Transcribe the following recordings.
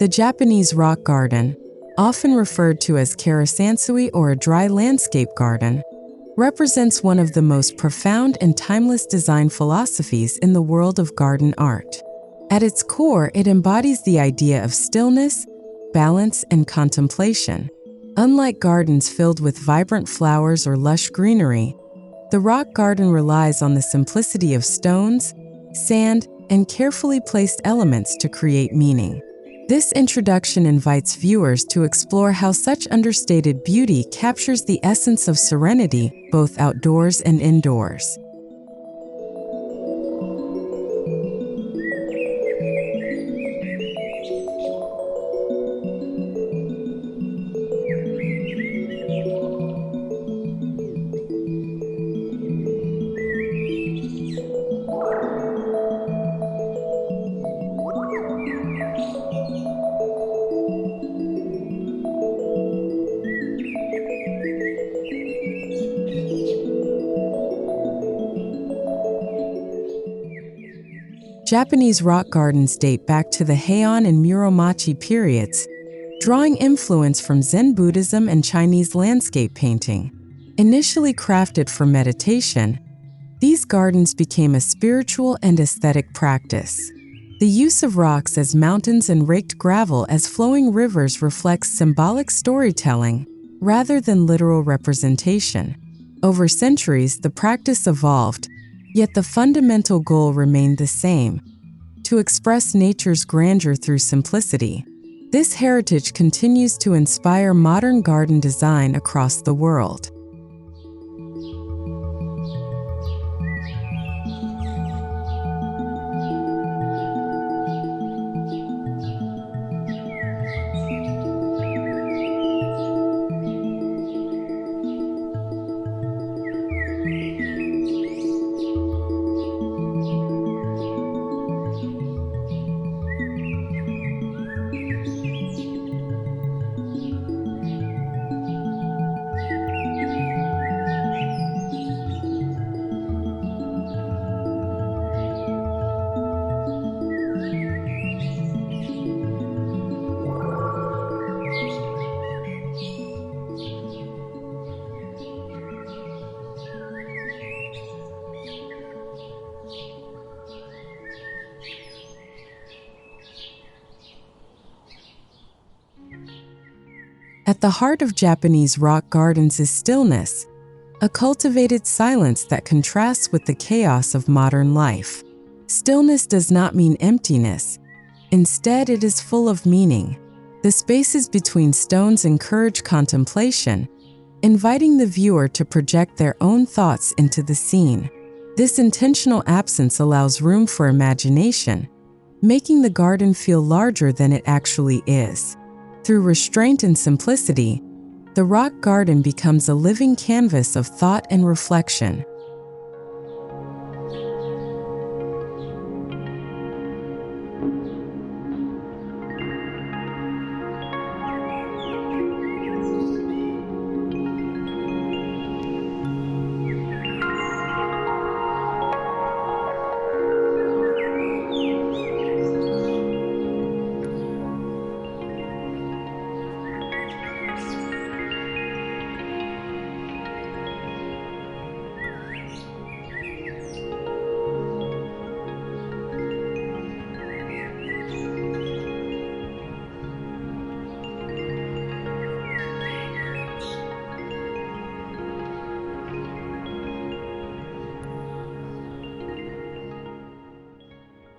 The Japanese rock garden, often referred to as Karesansui or a dry landscape garden, represents one of the most profound and timeless design philosophies in the world of garden art. At its core, it embodies the idea of stillness, balance, and contemplation. Unlike gardens filled with vibrant flowers or lush greenery, the rock garden relies on the simplicity of stones, sand, and carefully placed elements to create meaning. This introduction invites viewers to explore how such understated beauty captures the essence of serenity, both outdoors and indoors. Japanese rock gardens date back to the Heian and Muromachi periods, drawing influence from Zen Buddhism and Chinese landscape painting. Initially crafted for meditation, these gardens became a spiritual and aesthetic practice. The use of rocks as mountains and raked gravel as flowing rivers reflects symbolic storytelling rather than literal representation. Over centuries, the practice evolved, yet the fundamental goal remained the same: to express nature's grandeur through simplicity. This heritage continues to inspire modern garden design across the world. At the heart of Japanese rock gardens is stillness, a cultivated silence that contrasts with the chaos of modern life. Stillness does not mean emptiness. Instead, it is full of meaning. The spaces between stones encourage contemplation, inviting the viewer to project their own thoughts into the scene. This intentional absence allows room for imagination, making the garden feel larger than it actually is. Through restraint and simplicity, the rock garden becomes a living canvas of thought and reflection.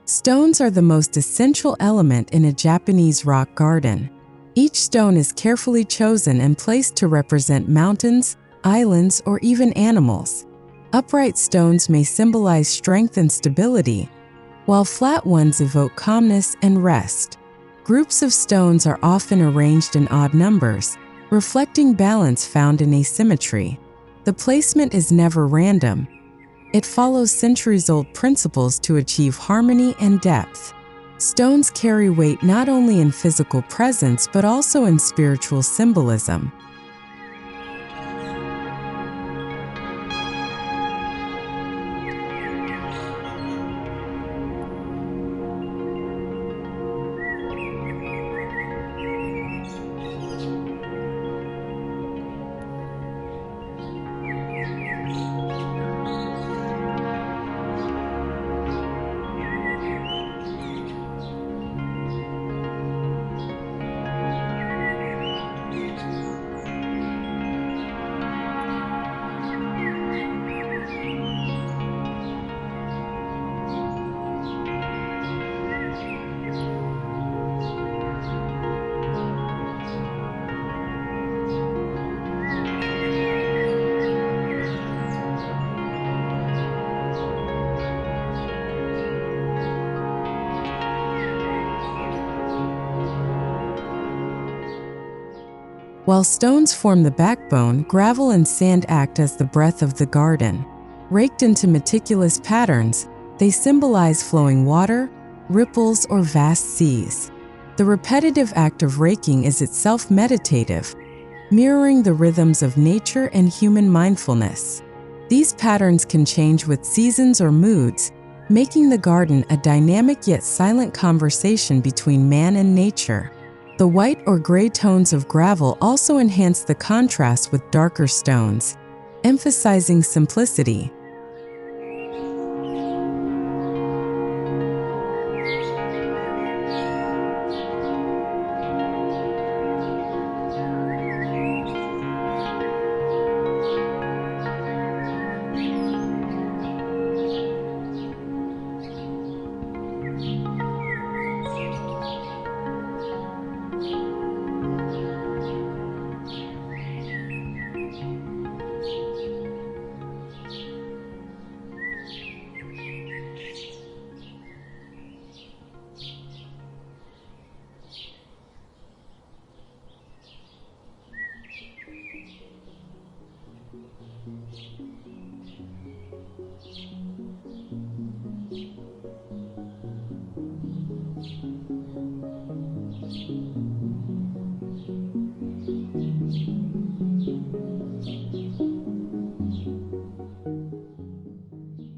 Stones are the most essential element in a Japanese rock garden. Each stone is carefully chosen and placed to represent mountains, islands, or even animals. Upright stones may symbolize strength and stability, while flat ones evoke calmness and rest. Groups of stones are often arranged in odd numbers, reflecting balance found in asymmetry. The placement is never random, It follows centuries-old principles to achieve harmony and depth. Stones carry weight not only in physical presence but also in spiritual symbolism. While stones form the backbone, gravel and sand act as the breath of the garden. Raked into meticulous patterns, they symbolize flowing water, ripples, or vast seas. The repetitive act of raking is itself meditative, mirroring the rhythms of nature and human mindfulness. These patterns can change with seasons or moods, making the garden a dynamic yet silent conversation between man and nature. The white or gray tones of gravel also enhance the contrast with darker stones, emphasizing simplicity.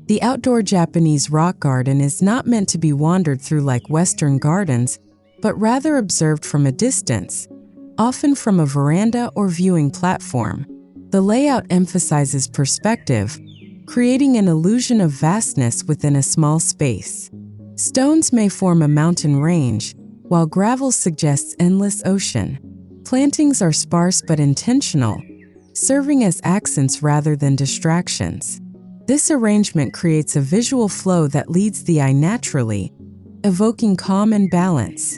The outdoor Japanese rock garden is not meant to be wandered through like Western gardens, but rather observed from a distance, often from a veranda or viewing platform. The layout emphasizes perspective, creating an illusion of vastness within a small space. Stones may form a mountain range, while gravel suggests endless ocean. Plantings are sparse but intentional, serving as accents rather than distractions. This arrangement creates a visual flow that leads the eye naturally, evoking calm and balance.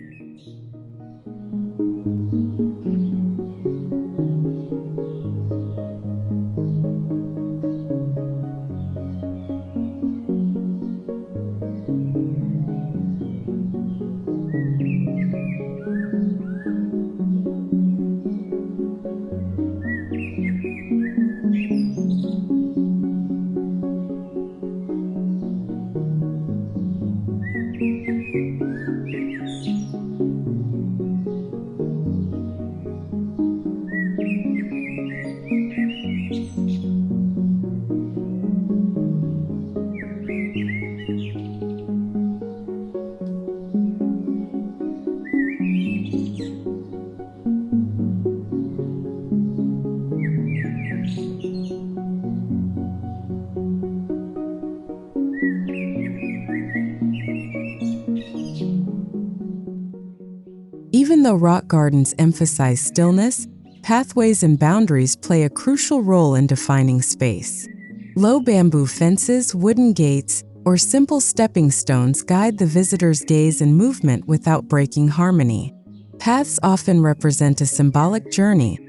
Even though rock gardens emphasize stillness, pathways and boundaries play a crucial role in defining space. Low bamboo fences, wooden gates, or simple stepping stones guide the visitor's gaze and movement without breaking harmony. Paths often represent a symbolic journey,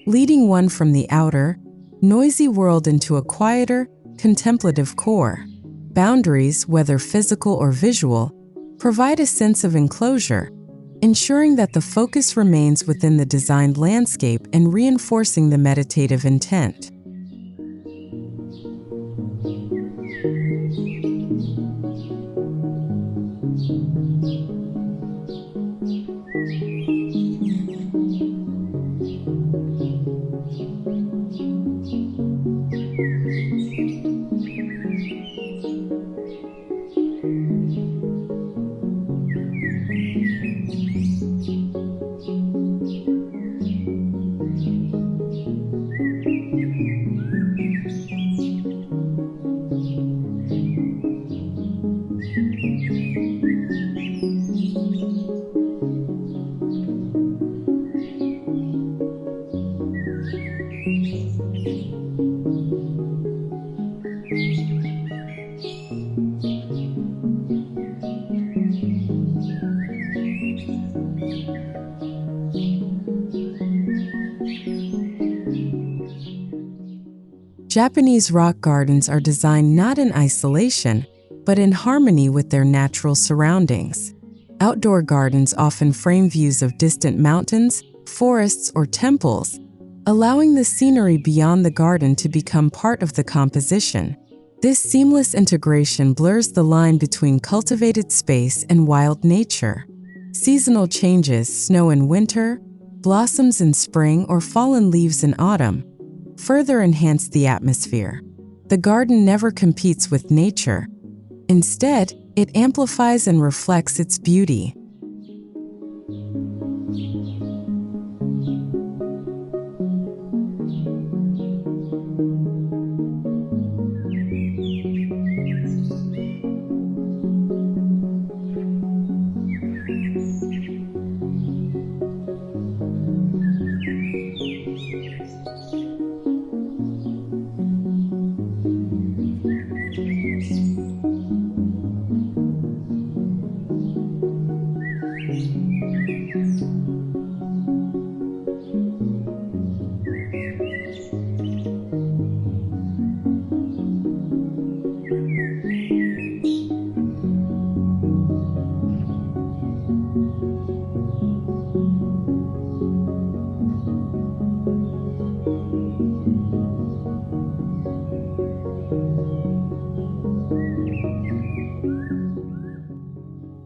leading one from the outer, noisy world into a quieter, contemplative core. Boundaries, whether physical or visual, provide a sense of enclosure, ensuring that the focus remains within the designed landscape and reinforcing the meditative intent. Japanese rock gardens are designed not in isolation, but in harmony with their natural surroundings. Outdoor gardens often frame views of distant mountains, forests, or temples, allowing the scenery beyond the garden to become part of the composition. This seamless integration blurs the line between cultivated space and wild nature. Seasonal changes, snow in winter, blossoms in spring, or fallen leaves in autumn, further enhance the atmosphere. The garden never competes with nature. Instead, it amplifies and reflects its beauty.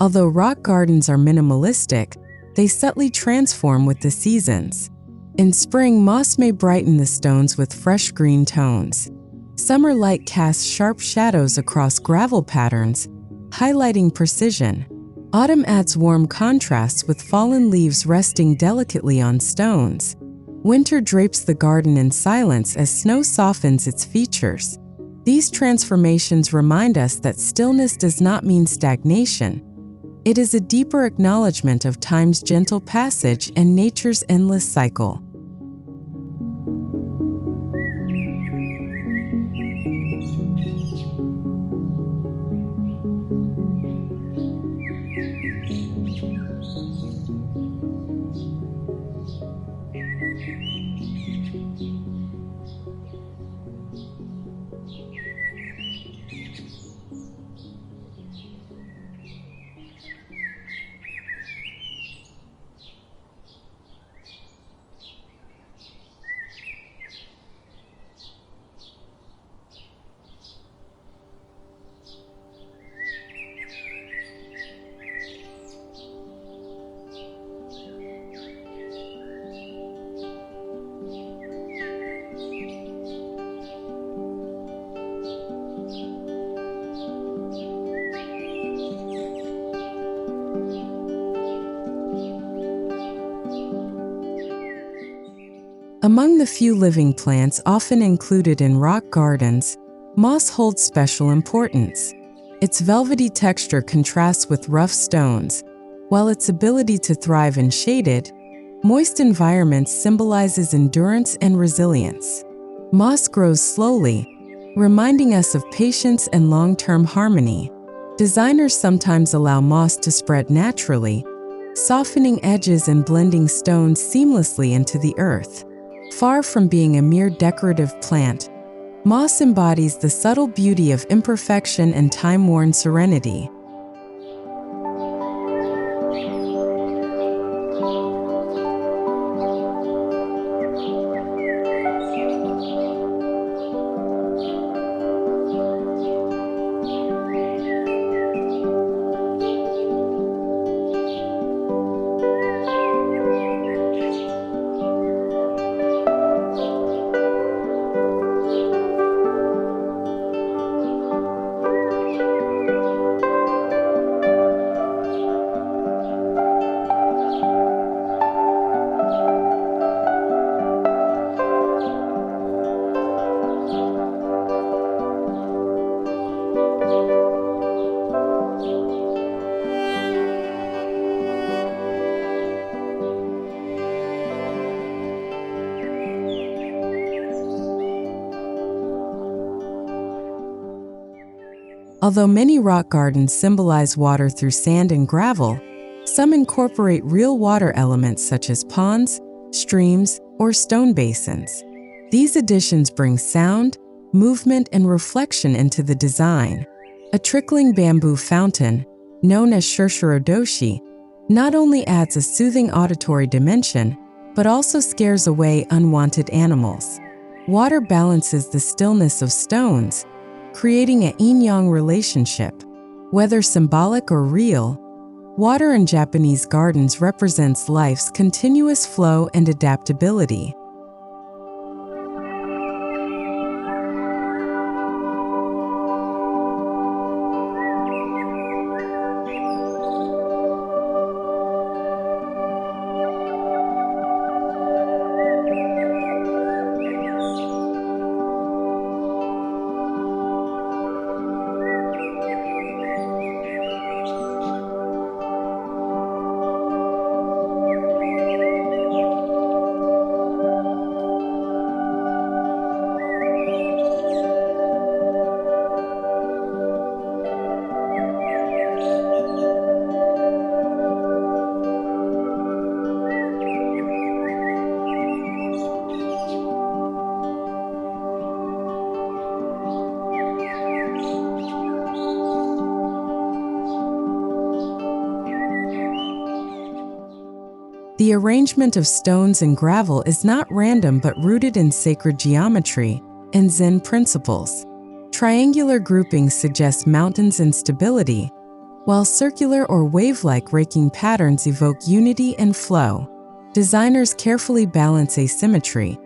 Although rock gardens are minimalistic, they subtly transform with the seasons. In spring, moss may brighten the stones with fresh green tones. Summer light casts sharp shadows across gravel patterns, highlighting precision. Autumn adds warm contrasts with fallen leaves resting delicately on stones. Winter drapes the garden in silence as snow softens its features. These transformations remind us that stillness does not mean stagnation. It is a deeper acknowledgement of time's gentle passage and nature's endless cycle. Among the few living plants often included in rock gardens, moss holds special importance. Its velvety texture contrasts with rough stones, while its ability to thrive in shaded, moist environments symbolizes endurance and resilience. Moss grows slowly, reminding us of patience and long-term harmony. Designers sometimes allow moss to spread naturally, softening edges and blending stones seamlessly into the earth. Far from being a mere decorative plant, moss embodies the subtle beauty of imperfection and time-worn serenity. Although many rock gardens symbolize water through sand and gravel, some incorporate real water elements such as ponds, streams, or stone basins. These additions bring sound, movement, and reflection into the design. A trickling bamboo fountain, known as Shurshuro-doshi, not only adds a soothing auditory dimension, but also scares away unwanted animals. Water balances the stillness of stones, creating a yin-yang relationship. Whether symbolic or real, water in Japanese gardens represents life's continuous flow and adaptability. The arrangement of stones and gravel is not random but rooted in sacred geometry and Zen principles. Triangular groupings suggest mountains and stability, while circular or wave-like raking patterns evoke unity and flow. Designers carefully balance asymmetry,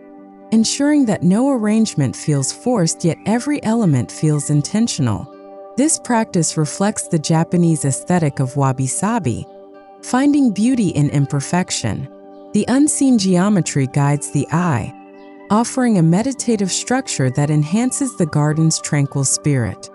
ensuring that no arrangement feels forced yet every element feels intentional. This practice reflects the Japanese aesthetic of wabi-sabi, finding beauty in imperfection. The unseen geometry guides the eye, offering a meditative structure that enhances the garden's tranquil spirit.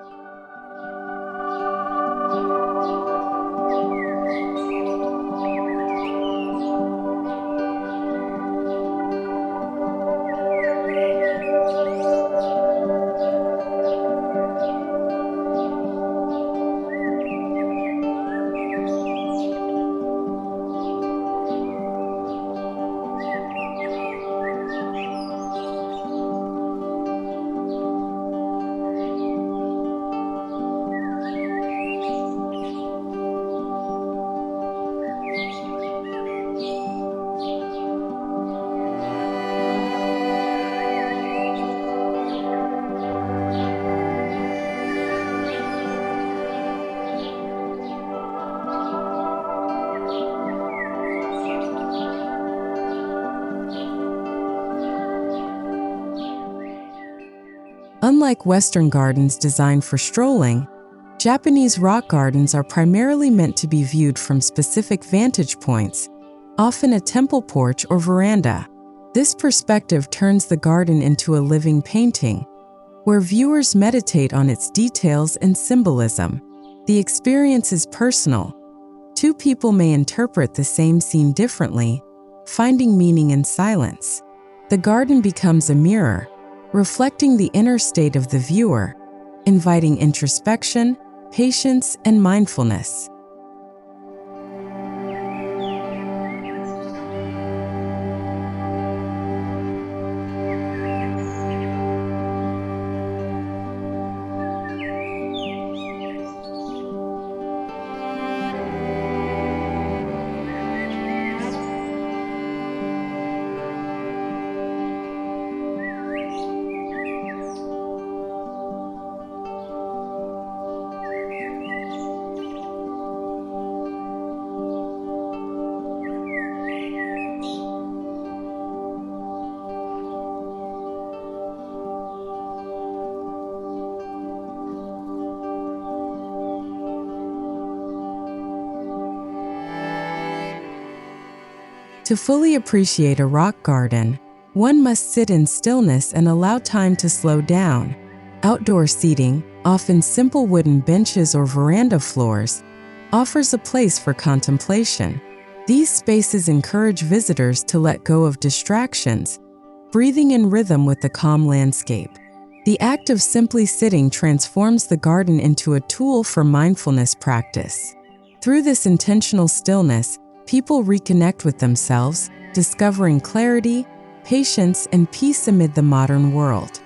Unlike Western gardens designed for strolling, Japanese rock gardens are primarily meant to be viewed from specific vantage points, often a temple porch or veranda. This perspective turns the garden into a living painting, where viewers meditate on its details and symbolism. The experience is personal. Two people may interpret the same scene differently, finding meaning in silence. The garden becomes a mirror, reflecting the inner state of the viewer, inviting introspection, patience, and mindfulness. To fully appreciate a rock garden, one must sit in stillness and allow time to slow down. Outdoor seating, often simple wooden benches or veranda floors, offers a place for contemplation. These spaces encourage visitors to let go of distractions, breathing in rhythm with the calm landscape. The act of simply sitting transforms the garden into a tool for mindfulness practice. Through this intentional stillness, people reconnect with themselves, discovering clarity, patience, and peace amid the modern world.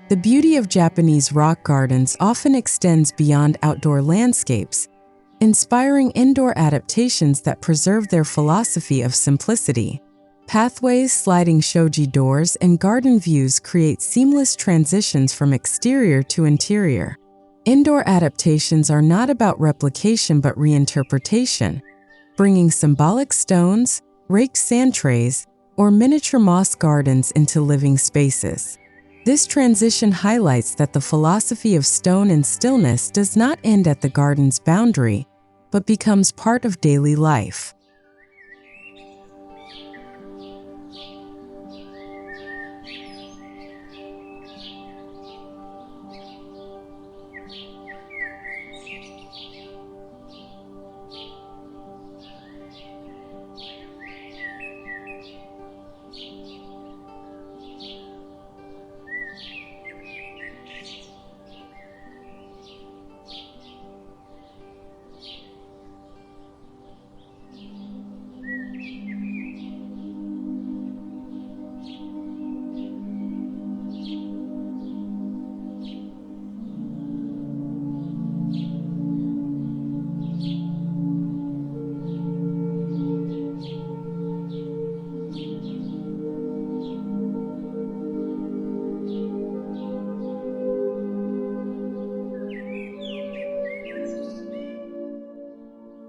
The beauty of Japanese rock gardens often extends beyond outdoor landscapes, inspiring indoor adaptations that preserve their philosophy of simplicity. Pathways, sliding shoji doors, and garden views create seamless transitions from exterior to interior. Indoor adaptations are not about replication but reinterpretation, bringing symbolic stones, raked sand trays, or miniature moss gardens into living spaces. This transition highlights that the philosophy of stone and stillness does not end at the garden's boundary, but becomes part of daily life.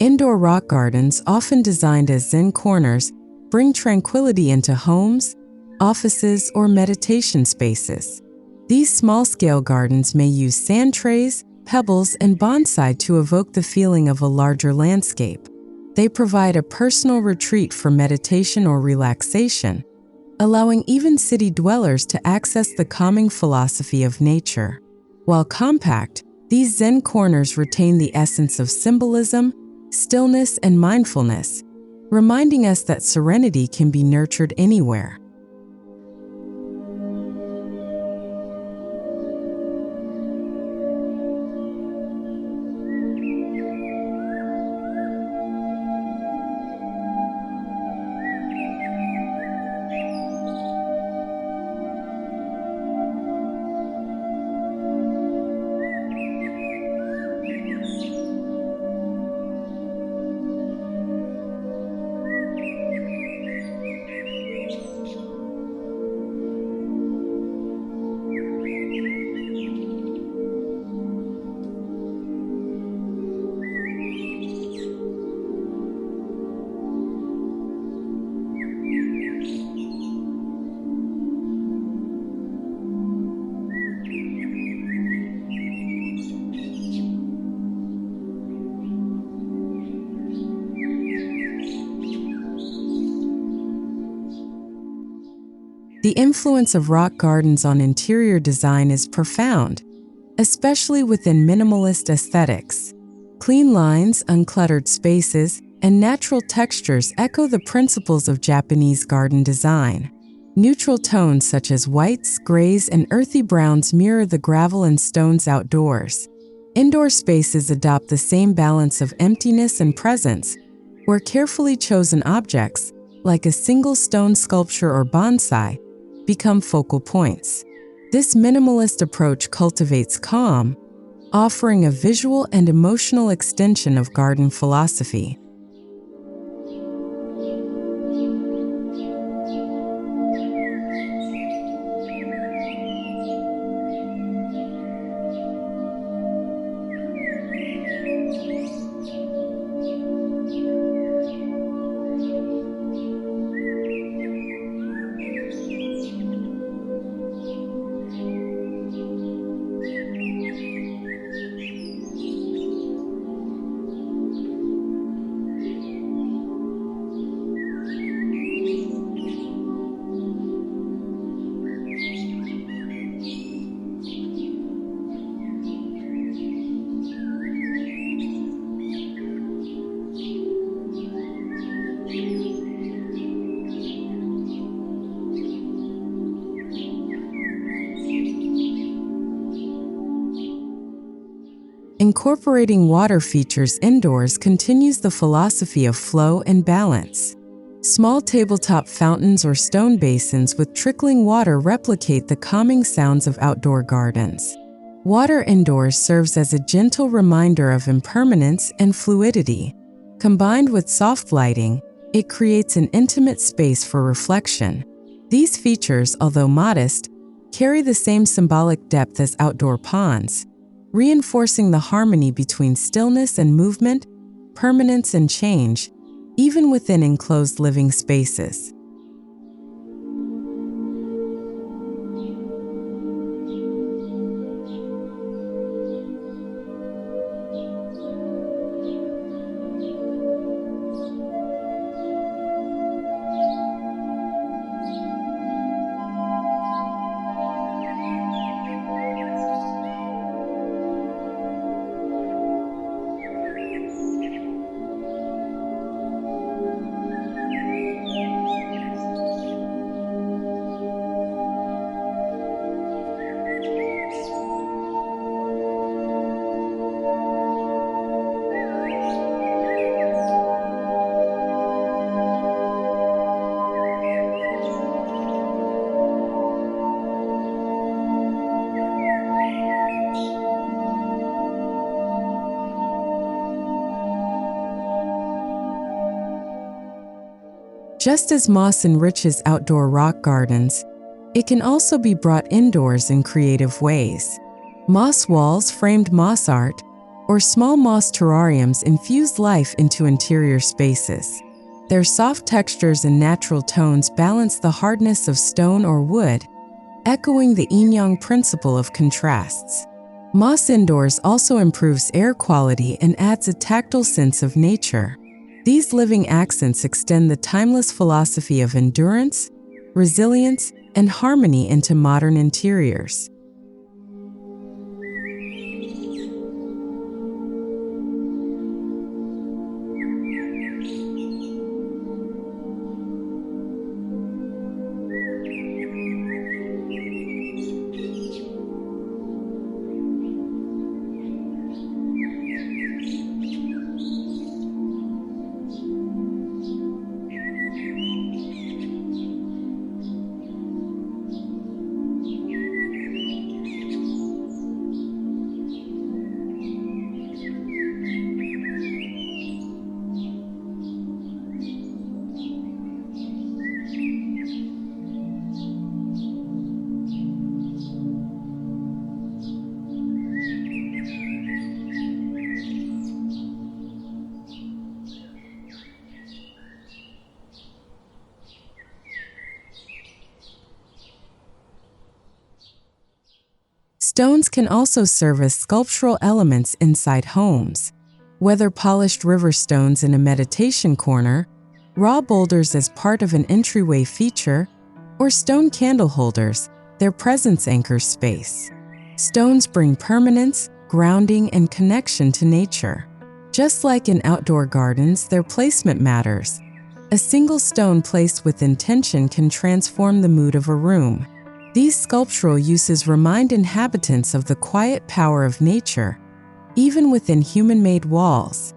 Indoor rock gardens, often designed as Zen Corners, bring tranquility into homes, offices, or meditation spaces. These small-scale gardens may use sand trays, pebbles, and bonsai to evoke the feeling of a larger landscape. They provide a personal retreat for meditation or relaxation, allowing even city dwellers to access the calming philosophy of nature. While compact, these Zen corners retain the essence of symbolism, stillness, and mindfulness, reminding us that serenity can be nurtured anywhere. The influence of rock gardens on interior design is profound, especially within minimalist aesthetics. Clean lines, uncluttered spaces, and natural textures echo the principles of Japanese garden design. Neutral tones such as whites, grays, and earthy browns mirror the gravel and stones outdoors. Indoor spaces adopt the same balance of emptiness and presence, where carefully chosen objects, like a single stone sculpture or bonsai, become focal points. This minimalist approach cultivates calm, offering a visual and emotional extension of garden philosophy. Incorporating water features indoors continues the philosophy of flow and balance. Small tabletop fountains or stone basins with trickling water replicate the calming sounds of outdoor gardens. Water indoors serves as a gentle reminder of impermanence and fluidity. Combined with soft lighting, it creates an intimate space for reflection. These features, although modest, carry the same symbolic depth as outdoor ponds, reinforcing the harmony between stillness and movement, permanence and change, even within enclosed living spaces. Just as moss enriches outdoor rock gardens, it can also be brought indoors in creative ways. Moss walls, framed moss art, or small moss terrariums infuse life into interior spaces. Their soft textures and natural tones balance the hardness of stone or wood, echoing the yin-yang principle of contrasts. Moss indoors also improves air quality and adds a tactile sense of nature. These living accents extend the timeless philosophy of endurance, resilience, and harmony into modern interiors. Stones can also serve as sculptural elements inside homes. Whether polished river stones in a meditation corner, raw boulders as part of an entryway feature, or stone candle holders, their presence anchors space. Stones bring permanence, grounding, and connection to nature. Just like in outdoor gardens, their placement matters. A single stone placed with intention can transform the mood of a room. These sculptural uses remind inhabitants of the quiet power of nature, even within human-made walls.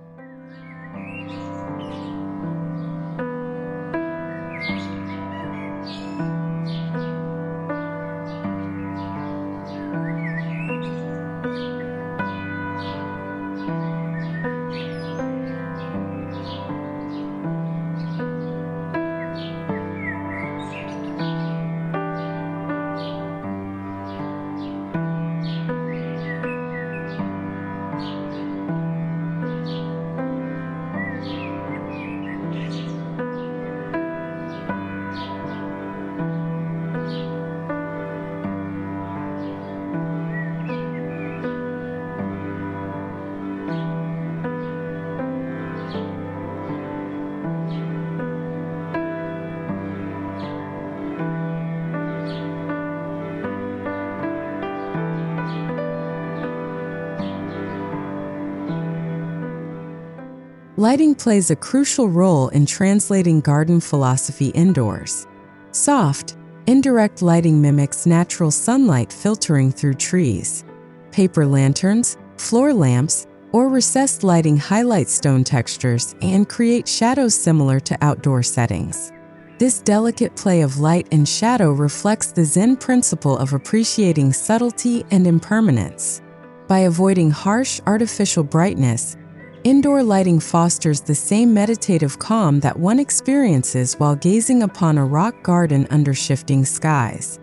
Lighting plays a crucial role in translating garden philosophy indoors. Soft, indirect lighting mimics natural sunlight filtering through trees. Paper lanterns, floor lamps, or recessed lighting highlight stone textures and create shadows similar to outdoor settings. This delicate play of light and shadow reflects the Zen principle of appreciating subtlety and impermanence. By avoiding harsh, artificial brightness, indoor lighting fosters the same meditative calm that one experiences while gazing upon a rock garden under shifting skies.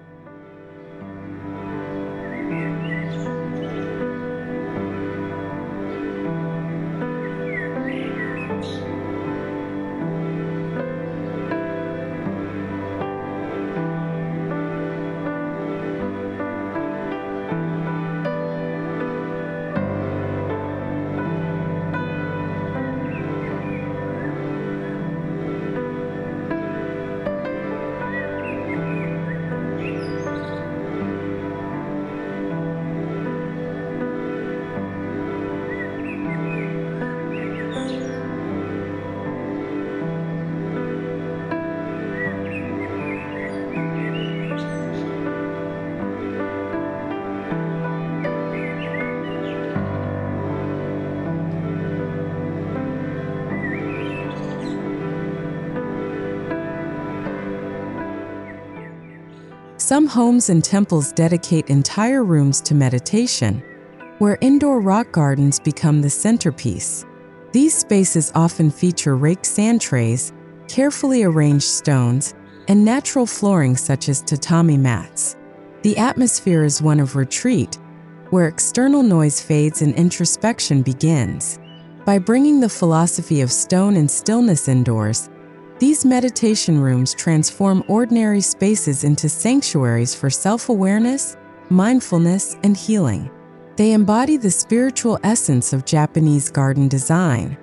Some homes and temples dedicate entire rooms to meditation, where indoor rock gardens become the centerpiece. These spaces often feature raked sand trays, carefully arranged stones, and natural flooring such as tatami mats. The atmosphere is one of retreat, where external noise fades and introspection begins. By bringing the philosophy of stone and stillness indoors, these meditation rooms transform ordinary spaces into sanctuaries for self-awareness, mindfulness, and healing. They embody the spiritual essence of Japanese garden design.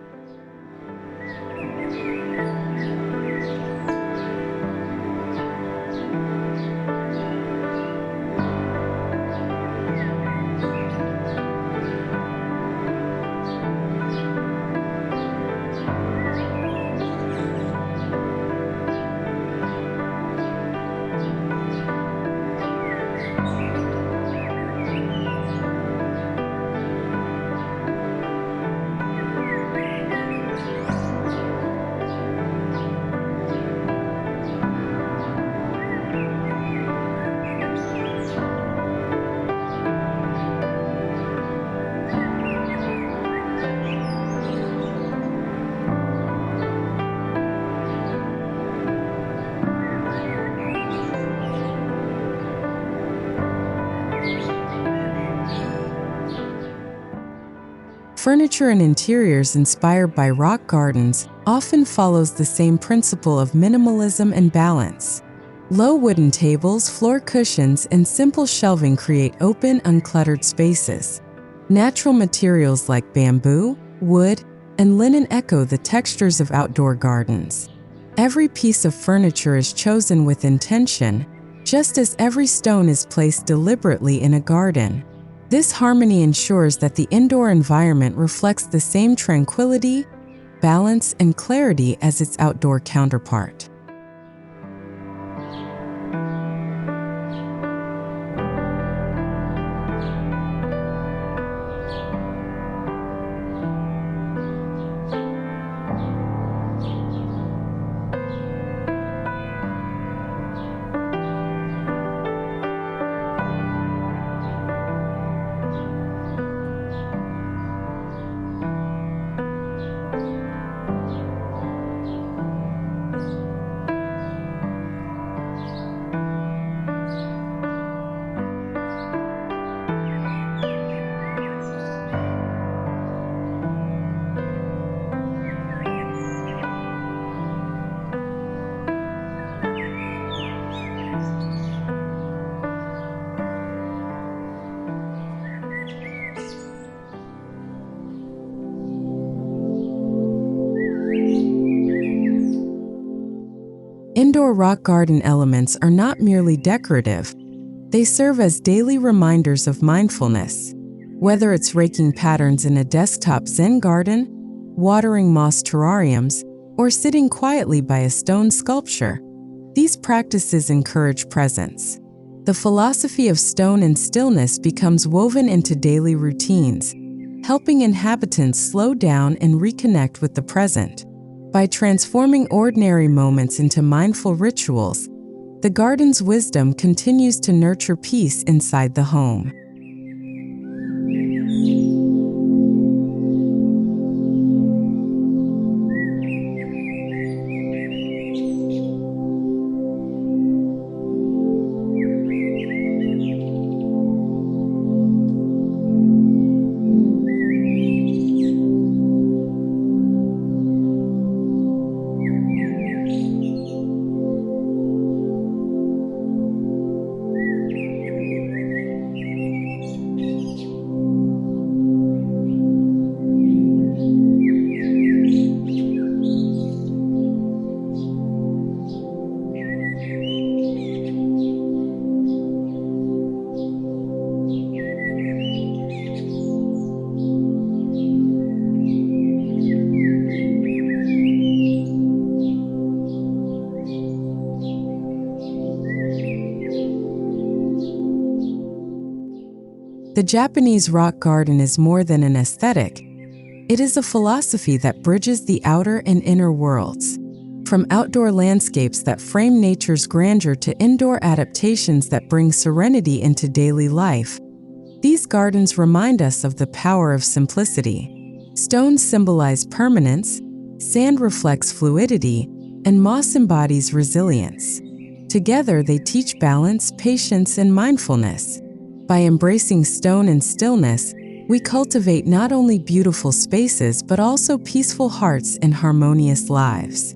Furniture and interiors inspired by rock gardens often follows the same principle of minimalism and balance. Low wooden tables, floor cushions, and simple shelving create open, uncluttered spaces. Natural materials like bamboo, wood, and linen echo the textures of outdoor gardens. Every piece of furniture is chosen with intention, just as every stone is placed deliberately in a garden. This harmony ensures that the indoor environment reflects the same tranquility, balance, and clarity as its outdoor counterpart. Indoor rock garden elements are not merely decorative. They serve as daily reminders of mindfulness. Whether it's raking patterns in a desktop Zen garden, watering moss terrariums, or sitting quietly by a stone sculpture. These practices encourage presence. The philosophy of stone and stillness becomes woven into daily routines, helping inhabitants slow down and reconnect with the present. By transforming ordinary moments into mindful rituals, the garden's wisdom continues to nurture peace inside the home. The Japanese rock garden is more than an aesthetic. It is a philosophy that bridges the outer and inner worlds. From outdoor landscapes that frame nature's grandeur to indoor adaptations that bring serenity into daily life, these gardens remind us of the power of simplicity. Stones symbolize permanence, sand reflects fluidity, and moss embodies resilience. Together, they teach balance, patience, and mindfulness. By embracing stone and stillness, we cultivate not only beautiful spaces but also peaceful hearts and harmonious lives.